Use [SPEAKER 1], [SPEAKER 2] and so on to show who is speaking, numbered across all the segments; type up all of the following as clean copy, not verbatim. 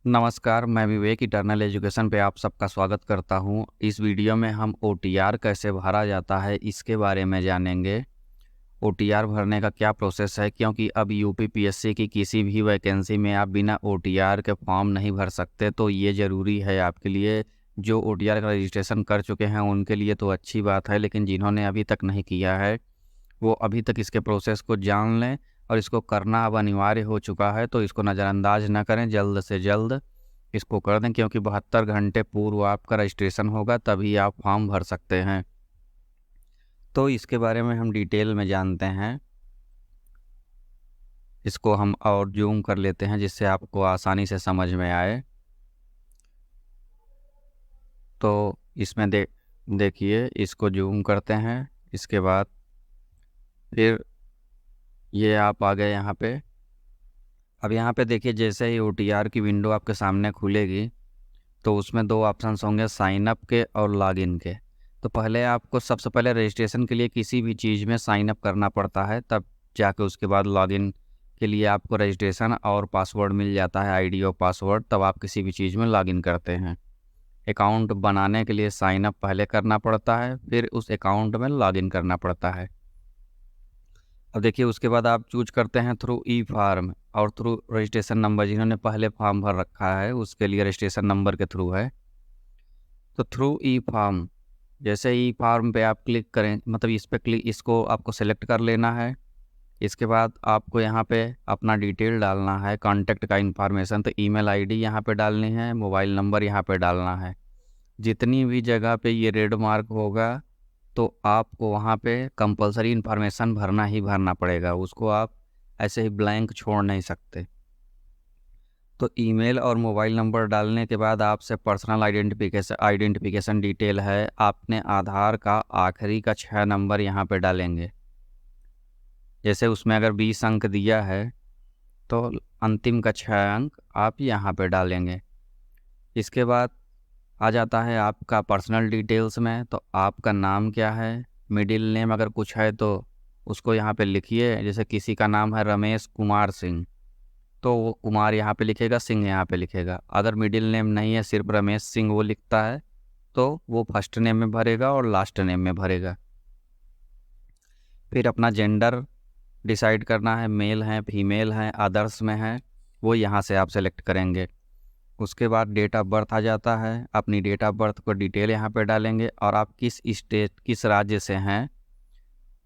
[SPEAKER 1] नमस्कार, मैं विवेक eternal education पे आप सबका स्वागत करता हूँ। इस वीडियो में हम ओटीआर कैसे भरा जाता है इसके बारे में जानेंगे। ओटीआर भरने का क्या प्रोसेस है, क्योंकि अब यूपी पीएससी की किसी भी वैकेंसी में आप बिना ओटीआर के फॉर्म नहीं भर सकते, तो ये ज़रूरी है आपके लिए। जो ओटीआर का रजिस्ट्रेशन कर चुके हैं उनके लिए तो अच्छी बात है, लेकिन जिन्होंने अभी तक नहीं किया है वो अभी तक इसके प्रोसेस को जान लें और इसको करना अब अनिवार्य हो चुका है, तो इसको नज़रअंदाज ना करें, जल्द से जल्द इसको कर दें, क्योंकि 72 घंटे पूर्व आपका रजिस्ट्रेशन होगा तभी आप फॉर्म भर सकते हैं। तो इसके बारे में हम डिटेल में जानते हैं। इसको हम और जूम कर लेते हैं जिससे आपको आसानी से समझ में आए। तो इसमें देखिए, इसको जूम करते हैं। इसके बाद फिर ये आप आ गए यहाँ पे। अब यहाँ पे देखिए, जैसे ही ओटीआर की विंडो आपके सामने खुलेगी तो उसमें दो ऑप्शंस होंगे, साइन अप के और लॉगिन के। तो पहले आपको सबसे पहले रजिस्ट्रेशन के लिए किसी भी चीज़ में साइन अप करना पड़ता है, तब जाके उसके बाद लॉगिन के लिए आपको रजिस्ट्रेशन और पासवर्ड मिल जाता है, आईडी और पासवर्ड, तब आप किसी भी चीज़ में लॉगिन करते हैं। अकाउंट बनाने के लिए साइन अप पहले करना पड़ता है, फिर उस अकाउंट में लॉगिन करना पड़ता है। अब देखिए, उसके बाद आप चूज करते हैं थ्रू ई फार्म और थ्रू रजिस्ट्रेशन नंबर। जिन्होंने पहले फॉर्म भर रखा है उसके लिए रजिस्ट्रेशन नंबर के थ्रू है। तो थ्रू ई फार्म, जैसे ई फार्म पे आप क्लिक करें, मतलब इस पे क्लिक, इसको आपको सेलेक्ट कर लेना है। इसके बाद आपको यहाँ पे अपना डिटेल डालना है, कॉन्टैक्ट का इन्फॉर्मेशन। तो ईमेल आईडी यहाँ पे डालनी है, मोबाइल नंबर यहाँ पे डालना है। जितनी भी जगह पे ये रेड मार्क होगा तो आपको वहाँ पे कंपलसरी इन्फॉर्मेशन भरना ही भरना पड़ेगा, उसको आप ऐसे ही ब्लैंक छोड़ नहीं सकते। तो ईमेल और मोबाइल नंबर डालने के बाद आपसे पर्सनल आइडेंटिफिकेशन डिटेल है, आपने आधार का आखिरी का 6 नंबर यहाँ पे डालेंगे। जैसे उसमें अगर 20 अंक दिया है तो अंतिम का 6 अंक आप यहाँ पे डालेंगे। इसके बाद आ जाता है आपका पर्सनल डिटेल्स में। तो आपका नाम क्या है, मिडिल नेम अगर कुछ है तो उसको यहाँ पे लिखिए। जैसे किसी का नाम है रमेश कुमार सिंह, तो वो कुमार यहाँ पे लिखेगा, सिंह यहाँ पे लिखेगा। अगर मिडिल नेम नहीं है, सिर्फ रमेश सिंह वो लिखता है, तो वो फर्स्ट नेम में भरेगा और लास्ट नेम में भरेगा। फिर अपना जेंडर डिसाइड करना है, मेल है, फीमेल है, अदर्स में है, वो यहाँ से आप सेलेक्ट करेंगे। उसके बाद डेट ऑफ बर्थ आ जाता है, अपनी डेट ऑफ बर्थ को डिटेल यहाँ पे डालेंगे और आप किस स्टेट, किस राज्य से हैं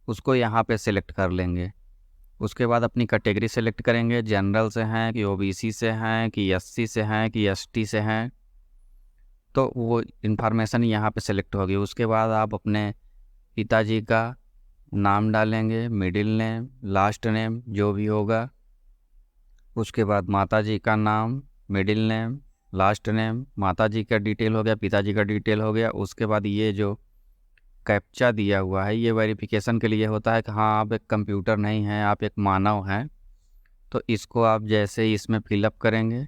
[SPEAKER 1] उसको यहाँ पे सेलेक्ट कर लेंगे। उसके बाद अपनी कैटेगरी सेलेक्ट करेंगे, जनरल से हैं कि ओबीसी से हैं कि एससी से हैं कि एसटी से हैं, तो वो इन्फॉर्मेशन यहाँ पे सेलेक्ट होगी। उसके बाद आप अपने पिताजी का नाम डालेंगे, मिडिल नेम, लास्ट नेम जो भी होगा। उसके बाद माताजी का नाम, मिडिल नेम, लास्ट नेम, माताजी का डिटेल हो गया, पिताजी का डिटेल हो गया। उसके बाद ये जो कैप्चा दिया हुआ है ये वेरिफिकेशन के लिए होता है कि हाँ आप एक कंप्यूटर नहीं हैं, आप एक मानव हैं। तो इसको आप जैसे ही इसमें फिलअप करेंगे,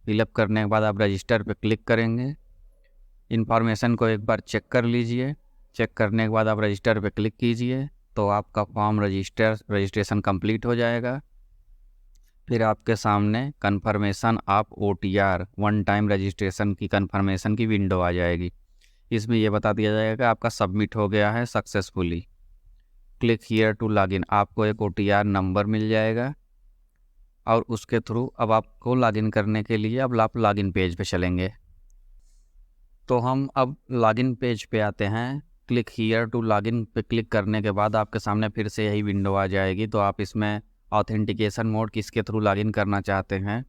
[SPEAKER 1] फिलअप करने के बाद आप रजिस्टर पे क्लिक करेंगे। इन्फॉर्मेशन को एक बार चेक कर लीजिए, चेक करने के बाद आप रजिस्टर पे क्लिक कीजिए तो आपका फॉर्म रजिस्ट्रेशन कंप्लीट हो जाएगा। फिर आपके सामने confirmation of OTR, one time registration की कन्फर्मेशन की विंडो आ जाएगी। इसमें यह बता दिया जाएगा कि आपका सबमिट हो गया है successfully, click here to login. आपको एक ओटीआर नंबर मिल जाएगा और उसके थ्रू अब आपको लॉगिन करने के लिए अब आप लॉगिन पेज पे चलेंगे। तो हम अब लॉगिन पेज पे आते हैं। क्लिक हियर टू लॉगिन पे क्लिक करने के बाद आपके सामने फिर से यही विंडो आ जाएगी। तो आप इसमें ऑथेंटिकेशन मोड किसके थ्रू लॉगिन करना चाहते हैं,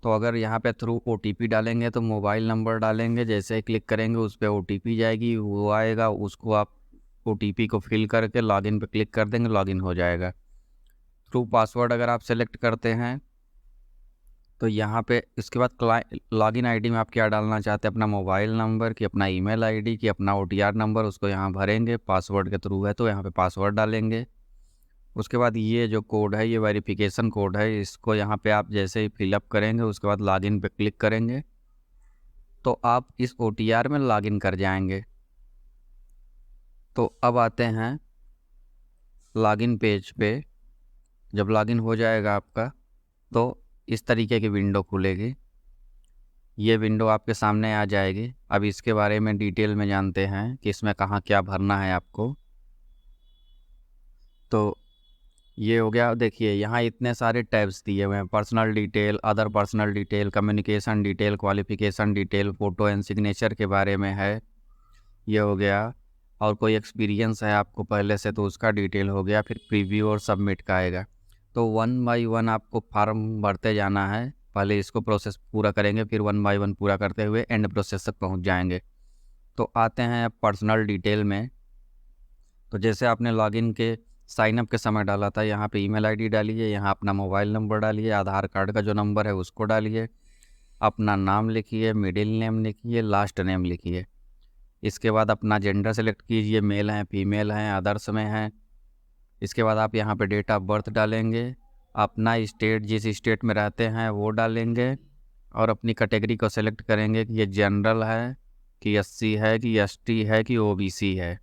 [SPEAKER 1] तो अगर यहाँ पे थ्रू ओटीपी डालेंगे तो मोबाइल नंबर डालेंगे, जैसे ही क्लिक करेंगे उस पर ओटीपी जाएगी, वो आएगा, उसको आप ओटीपी को फिल करके लॉगिन पे क्लिक कर देंगे, लॉगिन हो जाएगा। थ्रू पासवर्ड अगर आप सेलेक्ट करते हैं तो यहाँ पे इसके बाद लॉगिन आईडी में आप क्या डालना चाहते हैं, अपना मोबाइल नंबर कि अपना ईमेल आईडी कि अपना ओटीआर नंबर, उसको यहाँ भरेंगे। पासवर्ड के थ्रू है तो यहाँ पे पासवर्ड डालेंगे। उसके बाद ये जो कोड है ये वेरिफिकेशन कोड है, इसको यहाँ पे आप जैसे ही फिलअप करेंगे उसके बाद लॉगिन पे क्लिक करेंगे तो आप इस ओटीआर में लॉगिन कर जाएंगे। तो अब आते हैं लॉगिन पेज पे। जब लॉगिन हो जाएगा आपका तो इस तरीके की विंडो खुलेगी। ये विंडो आपके सामने आ जाएगी। अब इसके बारे में डिटेल में जानते हैं कि इसमें कहाँ क्या भरना है आपको। तो ये हो गया। देखिए यहाँ इतने सारे टैब्स दिए हुए हैं, personal detail, other personal detail, communication detail, qualification detail, photo and signature के बारे में है, ये हो गया। और कोई एक्सपीरियंस है आपको पहले से तो उसका डिटेल हो गया। फिर प्रीव्यू और सबमिट का आएगा। तो 1 बाय 1 आपको फॉर्म भरते जाना है। पहले इसको प्रोसेस पूरा करेंगे, फिर 1 बाय 1 पूरा करते हुए एंड प्रोसेस तक पहुंच जाएंगे। तो आते हैं अब पर्सनल डिटेल में। तो जैसे आपने लॉगिन के साइनअप के समय डाला था, यहाँ पे ईमेल आईडी डालिए, यहाँ अपना मोबाइल नंबर डालिए, आधार कार्ड का जो नंबर है उसको डालिए, अपना नाम लिखिए, मिडिल नेम लिखिए, लास्ट नेम लिखिए। इसके बाद अपना जेंडर सेलेक्ट कीजिए, मेल हैं फीमेल हैं, अदर्स में हैं। इसके बाद आप यहाँ पे डेट ऑफ बर्थ डालेंगे, अपना स्टेट जिस स्टेट में रहते हैं वो डालेंगे, और अपनी कैटेगरी को सेलेक्ट करेंगे कि ये जनरल है कि एससी है कि एसटी है कि ओबीसी है।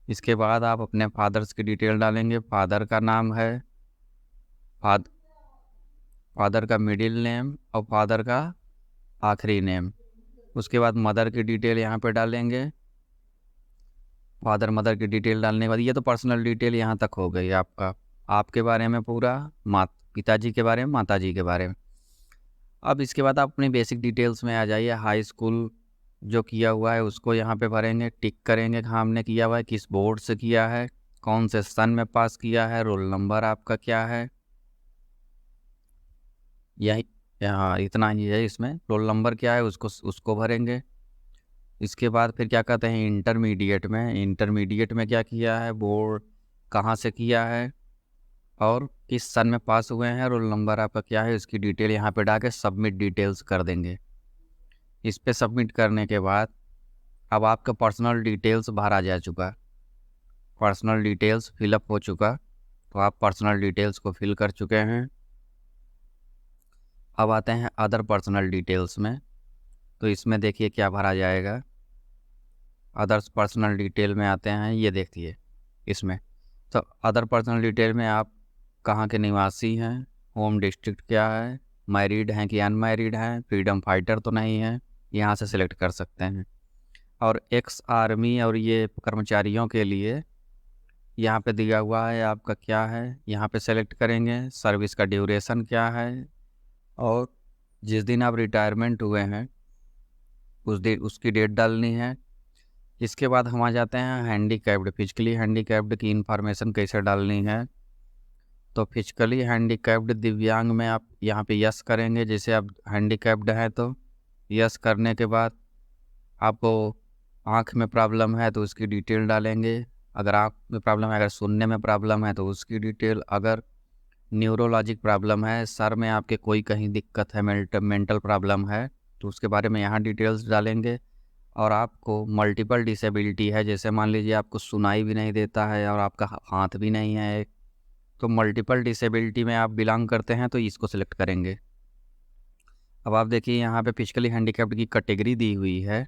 [SPEAKER 1] इसके बाद आप अपने फादर्स की डिटेल डालेंगे, फादर का नाम है, फादर का मिडिल नेम और फादर का आखिरी नेम। उसके बाद मदर की डिटेल यहाँ पे डालेंगे, फादर मदर की डिटेल डालने के बाद ये तो पर्सनल डिटेल यहाँ तक हो गई आपका, आपके बारे में पूरा, पिताजी के बारे में, माताजी के बारे में। अब इसके बाद आप अपनी बेसिक डिटेल्स में आ जाइए। हाई स्कूल जो किया हुआ है उसको यहाँ पे भरेंगे, टिक करेंगे कि हमने किया हुआ है, किस बोर्ड से किया है, कौन से सन में पास किया है, रोल नंबर आपका क्या है, यही यहाँ इतना ही है। इसमें रोल नंबर क्या है उसको भरेंगे। इसके बाद फिर क्या कहते हैं इंटरमीडिएट में क्या किया है, बोर्ड कहाँ से किया है और किस सन में पास हुए हैं, रोल नंबर आपका क्या है, इसकी डिटेल यहाँ पे डाल के सबमिट डिटेल्स कर देंगे। इस पे सबमिट करने के बाद अब आपका पर्सनल डिटेल्स भरा जा चुका, पर्सनल डिटेल्स फिलअप हो चुका। तो आप पर्सनल डिटेल्स को फिल कर चुके हैं। अब आते हैं अदर पर्सनल डिटेल्स में। तो इसमें देखिए क्या भरा जाएगा। अदर्स पर्सनल डिटेल में आते हैं, ये देखिए इसमें। तो अदर पर्सनल डिटेल में आप कहाँ के निवासी हैं, होम डिस्ट्रिक्ट क्या है, मैरिड हैं कि अनमैरिड हैं, फ्रीडम फाइटर तो नहीं है, यहाँ से सिलेक्ट कर सकते हैं। और एक्स आर्मी और ये कर्मचारियों के लिए यहाँ पे दिया हुआ है आपका क्या है, यहाँ पे सेलेक्ट करेंगे। सर्विस का ड्यूरेशन क्या है, और जिस दिन आप रिटायरमेंट हुए हैं उस दिन उसकी डेट डालनी है। इसके बाद हम आ जाते हैं हैंडीकैप्ड, फिजिकली हैंडीकैप्ड की इंफॉर्मेशन कैसे डालनी है। तो फिजिकली हैंडीकैप्ड दिव्यांग में आप यहाँ पे यस करेंगे। जैसे आप हैंडीकैप्ड हैं तो यस करने के बाद आपको आँख में प्रॉब्लम है तो उसकी डिटेल डालेंगे। अगर आँख में प्रॉब्लम है, अगर सुनने में प्रॉब्लम है तो उसकी डिटेल, अगर न्यूरोलॉजिक प्रॉब्लम है, सर में आपके कोई कहीं दिक्कत है, मेंटल प्रॉब्लम है तो उसके बारे में यहाँ डिटेल्स डालेंगे। और आपको मल्टीपल डिसेबिलिटी है, जैसे मान लीजिए आपको सुनाई भी नहीं देता है और आपका हाथ भी नहीं है, तो मल्टीपल डिसेबिलिटी में आप बिलोंग करते हैं तो इसको सिलेक्ट करेंगे। अब आप देखिए यहाँ पे फिजिकली हैंडीकैप्ड की कैटेगरी दी हुई है।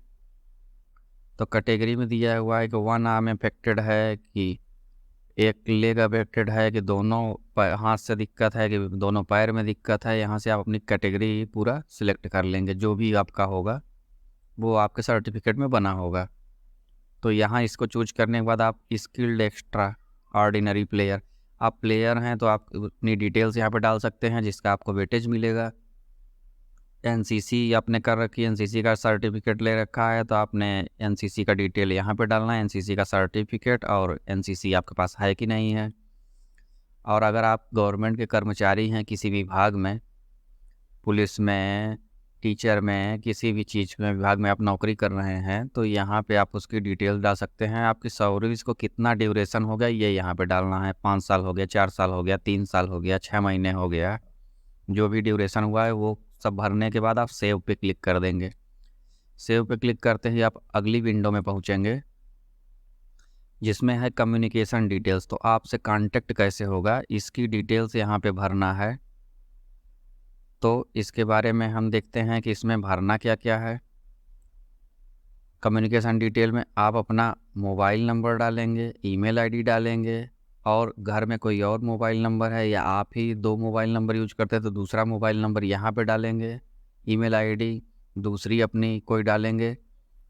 [SPEAKER 1] तो कैटेगरी में दिया हुआ है कि 1 आर्म अफेक्टेड है, कि एक लेग अफेक्टेड है, कि दोनों हाथ से दिक्कत है, कि दोनों पैर में दिक्कत है। यहाँ से आप अपनी कैटेगरी पूरा सिलेक्ट कर लेंगे, जो भी आपका होगा वो आपके सर्टिफिकेट में बना होगा। तो यहाँ इसको चूज करने के बाद आप स्किल्ड एक्स्ट्रा ऑर्डिनरी प्लेयर, आप प्लेयर हैं तो आप अपनी डिटेल्स यहाँ पे डाल सकते हैं जिसका आपको वेटेज मिलेगा। एनसीसी आपने कर रखी है, एनसीसी का सर्टिफिकेट ले रखा है तो आपने एनसीसी का डिटेल यहाँ पे डालना है, एनसीसी का सर्टिफिकेट और एनसीसी आपके पास है कि नहीं है। और अगर आप गवर्नमेंट के कर्मचारी हैं किसी विभाग में, पुलिस में, टीचर में, किसी भी चीज़ में विभाग में आप नौकरी कर रहे हैं तो यहाँ पे आप उसकी डिटेल डाल सकते हैं। आपकी सर्विस को कितना ड्यूरेशन हो गया ये यहाँ पे डालना है, 5 साल हो गया, 4 साल हो गया, 3 साल हो गया, 6 महीने हो गया, जो भी ड्यूरेशन हुआ है वो सब भरने के बाद आप सेव पे क्लिक कर देंगे। सेव पे क्लिक करते ही आप अगली विंडो में पहुँचेंगे जिसमें है कम्युनिकेशन डिटेल्स। तो आपसे कांटेक्ट कैसे होगा इसकी डिटेल्स यहाँ पे भरना है। तो इसके बारे में हम देखते हैं कि इसमें भरना क्या क्या है। कम्युनिकेशन डिटेल में आप अपना मोबाइल नंबर डालेंगे, ईमेल आईडी डालेंगे, और घर में कोई और मोबाइल नंबर है या आप ही 2 मोबाइल नंबर यूज करते हैं तो दूसरा मोबाइल नंबर यहाँ पे डालेंगे, ईमेल आईडी। दूसरी अपनी कोई डालेंगे,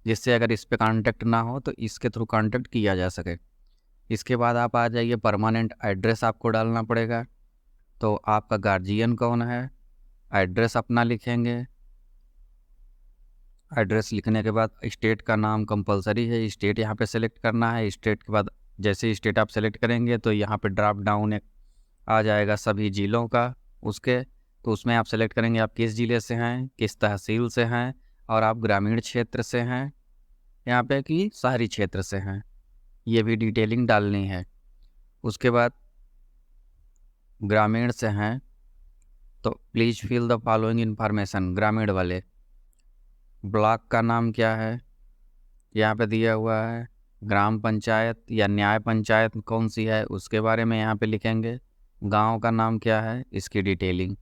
[SPEAKER 1] जिससे अगर इस पे कांटेक्ट ना हो तो इसके थ्रू कांटेक्ट किया जा सके। इसके बाद आप आ जाइए, परमानेंट एड्रेस आपको डालना पड़ेगा। तो आपका गार्जियन कौन है, एड्रेस अपना लिखेंगे। एड्रेस लिखने के बाद स्टेट का नाम कंपलसरी है, स्टेट यहाँ पे सेलेक्ट करना है। स्टेट के बाद जैसे स्टेट आप सेलेक्ट करेंगे तो यहाँ पे ड्रॉप डाउन एक आ जाएगा सभी ज़िलों का उसके, तो उसमें आप सेलेक्ट करेंगे आप किस ज़िले से हैं, किस तहसील से हैं, और आप ग्रामीण क्षेत्र से हैं यहाँ पे कि शहरी क्षेत्र से हैं, ये भी डिटेलिंग डालनी है। उसके बाद ग्रामीण से हैं तो please fill the following information, ग्रामीण वाले। ब्लॉक का नाम क्या है यहाँ पे दिया हुआ है, ग्राम पंचायत या न्याय पंचायत कौन सी है उसके बारे में यहाँ पे लिखेंगे। गांव का नाम क्या है इसकी डिटेलिंग।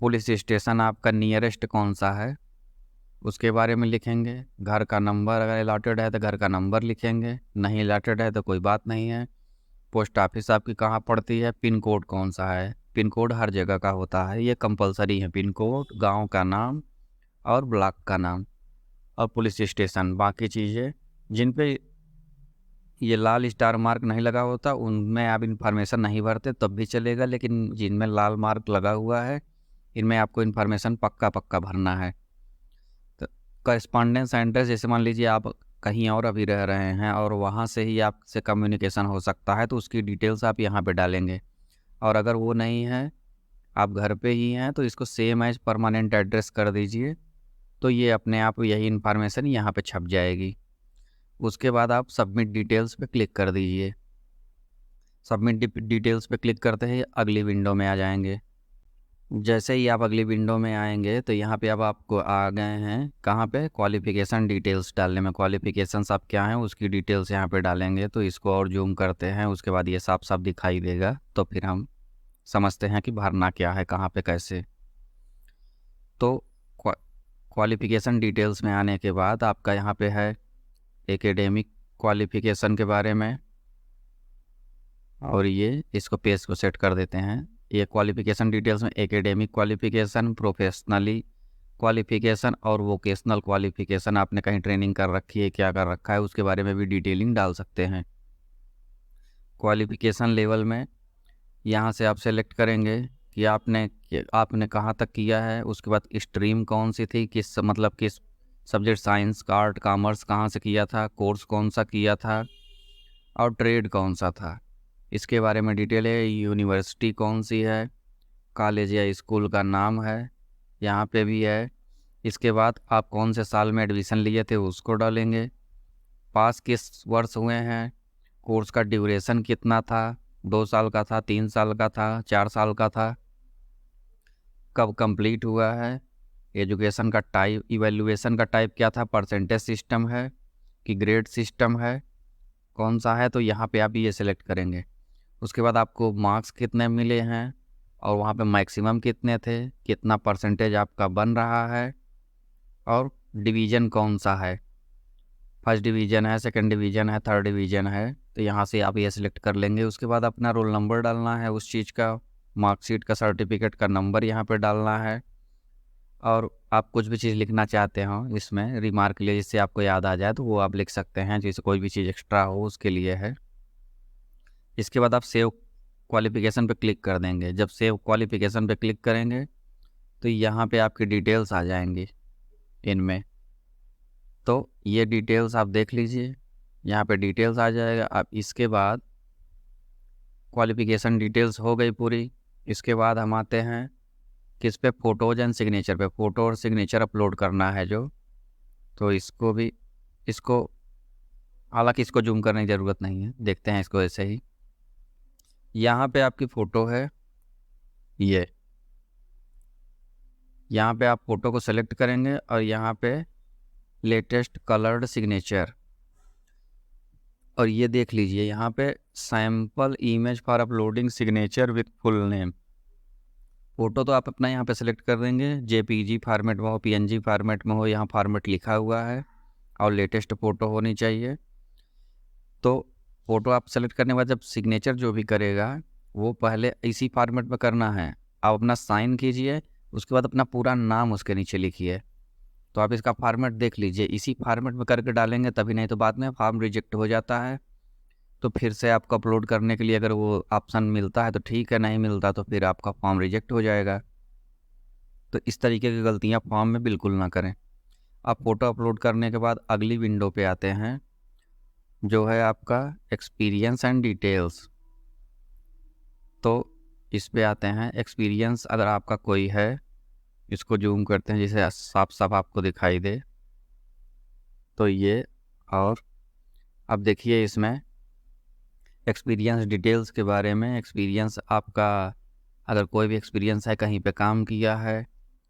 [SPEAKER 1] पुलिस स्टेशन आपका नियरेस्ट कौन सा है उसके बारे में लिखेंगे। घर का नंबर अगर अलॉटेड है तो घर का नंबर लिखेंगे, नहीं अलॉटेड है तो कोई बात नहीं है। पोस्ट ऑफिस आपकी कहाँ पड़ती है, पिन कोड कौन सा है, पिन कोड हर जगह का होता है, ये कंपलसरी है पिन कोड, गाँव का नाम और ब्लॉक का नाम और पुलिस स्टेशन। बाकी चीज़ें जिन पे ये लाल स्टार मार्क नहीं लगा होता उनमें आप इन्फॉर्मेशन नहीं भरते तब भी चलेगा, लेकिन जिनमें लाल मार्क लगा हुआ है इनमें आपको इन्फॉर्मेशन पक्का पक्का भरना है। तो करस्पॉन्डेंस एड्रेस, जैसे मान लीजिए आप कहीं और अभी रह रहे हैं और वहाँ से ही आपसे कम्युनिकेशन हो सकता है तो उसकी डिटेल्स आप यहाँ पे डालेंगे। और अगर वो नहीं है, आप घर पे ही हैं, तो इसको सेम एज परमानेंट एड्रेस कर दीजिए, तो ये अपने आप यही इन्फॉर्मेशन यहाँ पे छप जाएगी। उसके बाद आप सबमिट डिटेल्स पे क्लिक कर दीजिए। सबमिट डिटेल्स पे क्लिक करते ही अगली विंडो में आ जाएंगे। जैसे ही आप अगली विंडो में आएंगे तो यहाँ पे अब आपको आ गए हैं कहाँ पे, क्वालिफ़िकेशन डिटेल्स डालने में। क्वालिफ़िकेशंस आप क्या हैं उसकी डिटेल्स यहाँ पे डालेंगे। तो इसको और जूम करते हैं, उसके बाद ये साफ साफ दिखाई देगा, तो फिर हम समझते हैं कि भरना क्या है कहाँ पे कैसे। तो क्वालिफ़िकेशन डिटेल्स में आने के बाद आपका यहाँ पे है एकेडमिक क्वालिफ़िकेशन के बारे में, और ये इसको पेज को सेट कर देते हैं। ये क्वालिफ़िकेशन डिटेल्स में एकेडमिक क्वालिफ़िकेशन, प्रोफेशनली क्वालिफ़िकेशन और वोकेशनल क्वालिफ़िकेशन, आपने कहीं ट्रेनिंग कर रखी है, क्या कर रखा है, उसके बारे में भी डिटेलिंग डाल सकते हैं। क्वालिफ़िकेशन लेवल में यहाँ से आप सेलेक्ट करेंगे कि आपने कहाँ तक किया है, उसके बाद स्ट्रीम कौन सी थी, किस सब्जेक्ट, साइंस, आर्ट, कॉमर्स कहाँ से किया था, कोर्स कौन सा किया था और ट्रेड कौन सा था, इसके बारे में डिटेल है। यूनिवर्सिटी कौन सी है, कॉलेज या स्कूल का नाम है, यहाँ पे भी है। इसके बाद आप कौन से साल में एडमिशन लिए थे उसको डालेंगे। पास किस वर्ष हुए हैं, कोर्स का ड्यूरेशन कितना था, 2 साल का था, 3 साल का था, 4 साल का था, कब कंप्लीट हुआ है, एजुकेशन का टाइप, इवैल्यूएशन का टाइप क्या था, परसेंटेज सिस्टम है कि ग्रेड सिस्टम है, कौन सा है, तो यहाँ पे आप ये सिलेक्ट करेंगे। उसके बाद आपको मार्क्स कितने मिले हैं और वहाँ पे मैक्सिमम कितने थे, कितना परसेंटेज आपका बन रहा है, और डिवीज़न कौन सा है, फर्स्ट डिवीज़न है, सेकंड डिवीज़न है, थर्ड डिवीज़न है, तो यहाँ से आप ये सिलेक्ट कर लेंगे। उसके बाद अपना रोल नंबर डालना है उस चीज़ का, मार्कशीट का, सर्टिफिकेट का नंबर यहाँ पे डालना है, और आप कुछ भी चीज़ लिखना चाहते हो इसमें रिमार्क के लिए जिससे आपको याद आ जाए तो वो आप लिख सकते हैं, जैसे कोई भी चीज़ एक्स्ट्रा हो उसके लिए है। इसके बाद आप सेव क्वालिफ़िकेशन पे क्लिक कर देंगे। जब सेव क्वालिफ़िकेशन पे क्लिक करेंगे तो यहाँ पे आपकी डिटेल्स आ जाएंगी इनमें, तो ये डिटेल्स आप देख लीजिए, यहाँ पे डिटेल्स आ जाएगा। अब इसके बाद क्वालिफ़िकेशन डिटेल्स हो गई पूरी। इसके बाद हम आते हैं किस पे, फ़ोटोज़ एंड सिग्नेचर पे। फ़ोटो और सिग्नेचर अपलोड करना है जो, तो इसको हालांकि इसको जूम करने की ज़रूरत नहीं है, देखते हैं इसको ऐसे ही। यहाँ पे आपकी फ़ोटो है, ये यहाँ पे आप फ़ोटो को सेलेक्ट करेंगे और यहाँ पे लेटेस्ट कलर्ड सिग्नेचर, और ये देख लीजिए यहाँ पे sample image for uploading signature with full name. Photo तो आप अपना यहाँ पे सेलेक्ट कर देंगे, जेपीजी फॉर्मेट में हो, पीएनजी फॉर्मेट में हो, यहाँ फॉर्मेट लिखा हुआ है, और लेटेस्ट फ़ोटो होनी चाहिए। तो फ़ोटो आप सेलेक्ट करने के बाद जब सिग्नेचर जो भी करेगा वो पहले इसी फॉर्मेट में करना है। आप अपना साइन कीजिए, उसके बाद अपना पूरा नाम उसके नीचे लिखिए, तो आप इसका फॉर्मेट देख लीजिए, इसी फॉर्मेट में करके डालेंगे तभी, नहीं तो बाद में फॉर्म रिजेक्ट हो जाता है। तो फिर से आपको अपलोड करने के लिए अगर वो ऑप्शन मिलता है तो ठीक है, नहीं मिलता तो फिर आपका फॉर्म रिजेक्ट हो जाएगा। तो इस तरीके की गलतियाँ फॉर्म में बिल्कुल ना करें। आप फ़ोटो अपलोड करने के बाद अगली विंडो पे आते हैं, जो है आपका एक्सपीरियंस एंड डिटेल्स। तो इस पे आते हैं एक्सपीरियंस, अगर आपका कोई है, इसको जूम करते हैं जिसे साफ साफ आपको दिखाई दे। तो ये, और अब देखिए इसमें एक्सपीरियंस डिटेल्स के बारे में, एक्सपीरियंस आपका अगर कोई भी एक्सपीरियंस है, कहीं पे काम किया है,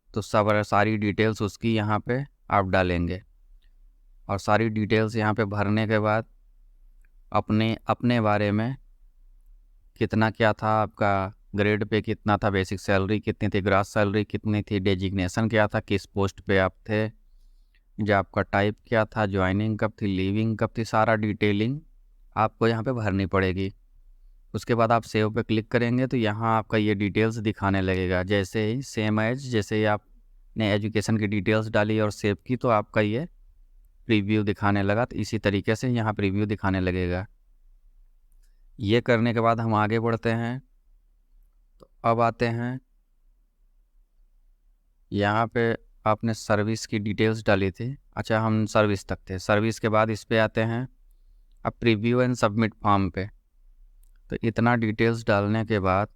[SPEAKER 1] तो सारी डिटेल्स उसकी यहाँ पे आप डालेंगे। और सारी डिटेल्स यहाँ पे भरने के बाद अपने अपने बारे में कितना क्या था, आपका ग्रेड पे कितना था, बेसिक सैलरी कितनी थी, ग्रास सैलरी कितनी थी, डेजिग्नेशन क्या था, किस पोस्ट पे आप थे, जो आपका टाइप क्या था, ज्वाइनिंग कब थी, लीविंग कब थी, सारा डिटेलिंग आपको यहाँ पे भरनी पड़ेगी। उसके बाद आप सेव पे क्लिक करेंगे तो यहाँ आपका ये डिटेल्स दिखाने लगेगा। जैसे ही सेम एज जैसे ही आपने एजुकेशन की डिटेल्स डाली और सेव की तो आपका ये प्रीव्यू दिखाने लगा। तो इसी तरीके से यहाँ प्रीव्यू दिखाने लगेगा। ये करने के बाद हम आगे बढ़ते हैं। तो अब आते हैं यहाँ पे आपने सर्विस की डिटेल्स डाली थी, अच्छा हम सर्विस तक थे। सर्विस के बाद इस पे आते हैं अब प्रीव्यू एंड सबमिट फॉर्म पे। तो इतना डिटेल्स डालने के बाद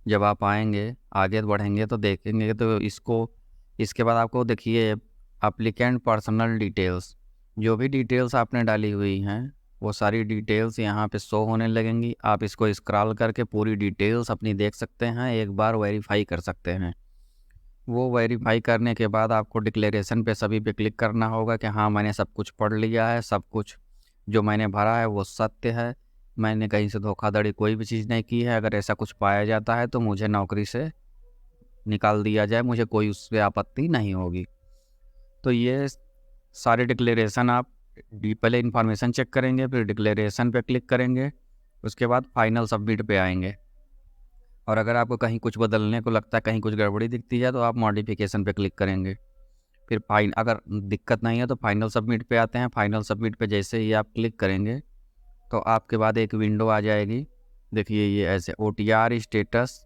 [SPEAKER 1] जब आप आएंगे आगे बढ़ेंगे तो देखेंगे, तो इसके बाद आपको देखिए एप्लीकेंट पर्सनल डिटेल्स, जो भी डिटेल्स आपने डाली हुई हैं वो सारी डिटेल्स यहाँ पे शो होने लगेंगी। आप इसको स्क्रॉल करके पूरी डिटेल्स अपनी देख सकते हैं, एक बार वेरीफाई कर सकते हैं। वो वेरीफाई करने के बाद आपको डिक्लेरेशन पे सभी पे क्लिक करना होगा कि हाँ मैंने सब कुछ पढ़ लिया है, सब कुछ जो मैंने भरा है वो सत्य है, मैंने कहीं से धोखाधड़ी कोई भी चीज़ नहीं की है। अगर ऐसा कुछ पाया जाता है तो मुझे नौकरी से निकाल दिया जाए, मुझे कोई उस पर आपत्ति नहीं होगी। तो ये सारे डिक्लेरेशन आप पहले इन्फॉर्मेशन चेक करेंगे, फिर डिक्लेरेशन पे क्लिक करेंगे, उसके बाद फाइनल सबमिट पे आएंगे। और अगर आपको कहीं कुछ बदलने को लगता है, कहीं कुछ गड़बड़ी दिखती है, तो आप मॉडिफिकेशन पे क्लिक करेंगे। फिर अगर दिक्कत नहीं है तो फाइनल सबमिट पे आते हैं। फाइनल सबमिट पे जैसे ही आप क्लिक करेंगे तो आपके बाद एक विंडो आ जाएगी। देखिए ये ऐसे OTR स्टेटस,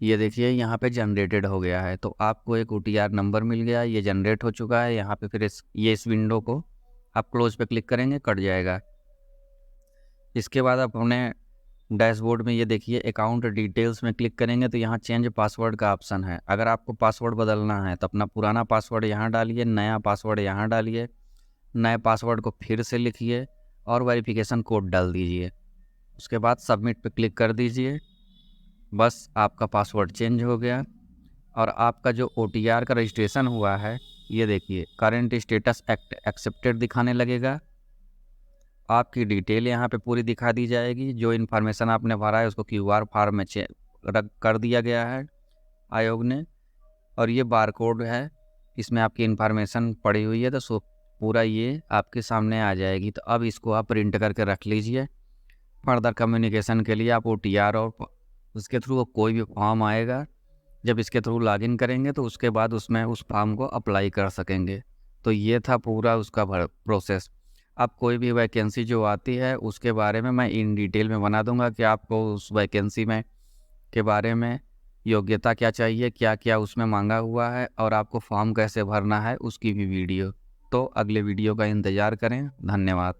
[SPEAKER 1] ये देखिए यहाँ पे जनरेटेड हो गया है। तो आपको एक OTR नंबर मिल गया, ये जनरेट हो चुका है यहाँ पे। फिर इस विंडो को आप क्लोज पे क्लिक करेंगे, कट जाएगा। इसके बाद आप अपने डैशबोर्ड में ये देखिए अकाउंट डिटेल्स में क्लिक करेंगे तो यहाँ चेंज पासवर्ड का ऑप्शन है। अगर आपको पासवर्ड बदलना है तो अपना पुराना पासवर्ड यहाँ डालिए, नया पासवर्ड यहाँ डालिए, नए पासवर्ड को फिर से लिखिए और वेरिफिकेशन कोड डाल दीजिए। उसके बाद सबमिट पे क्लिक कर दीजिए, बस आपका पासवर्ड चेंज हो गया। और आपका जो OTR का रजिस्ट्रेशन हुआ है, ये देखिए करेंट स्टेटस एक्सेप्टेड दिखाने लगेगा। आपकी डिटेल यहाँ पे पूरी दिखा दी जाएगी, जो इन्फॉर्मेशन आपने भरा है उसको QR फॉर्म में रख कर दिया गया है आयोग ने। और ये बारकोड है, इसमें आपकी इन्फॉर्मेशन पड़ी हुई है, तो पूरा ये आपके सामने आ जाएगी। तो अब इसको आप प्रिंट करके रख लीजिए। फर्दर कम्युनिकेशन के लिए आप OTR और उसके थ्रू कोई भी फॉर्म आएगा, जब इसके थ्रू लॉगिन करेंगे तो उसके बाद उसमें उस फॉर्म को अप्लाई कर सकेंगे। तो ये था पूरा उसका प्रोसेस। अब कोई भी वैकेंसी जो आती है उसके बारे में मैं इन डिटेल में बना दूंगा कि आपको उस वैकेंसी में के बारे में योग्यता क्या चाहिए, क्या क्या उसमें मांगा हुआ है और आपको फॉर्म कैसे भरना है, उसकी भी वीडियो। तो अगले वीडियो का इंतज़ार करें। धन्यवाद।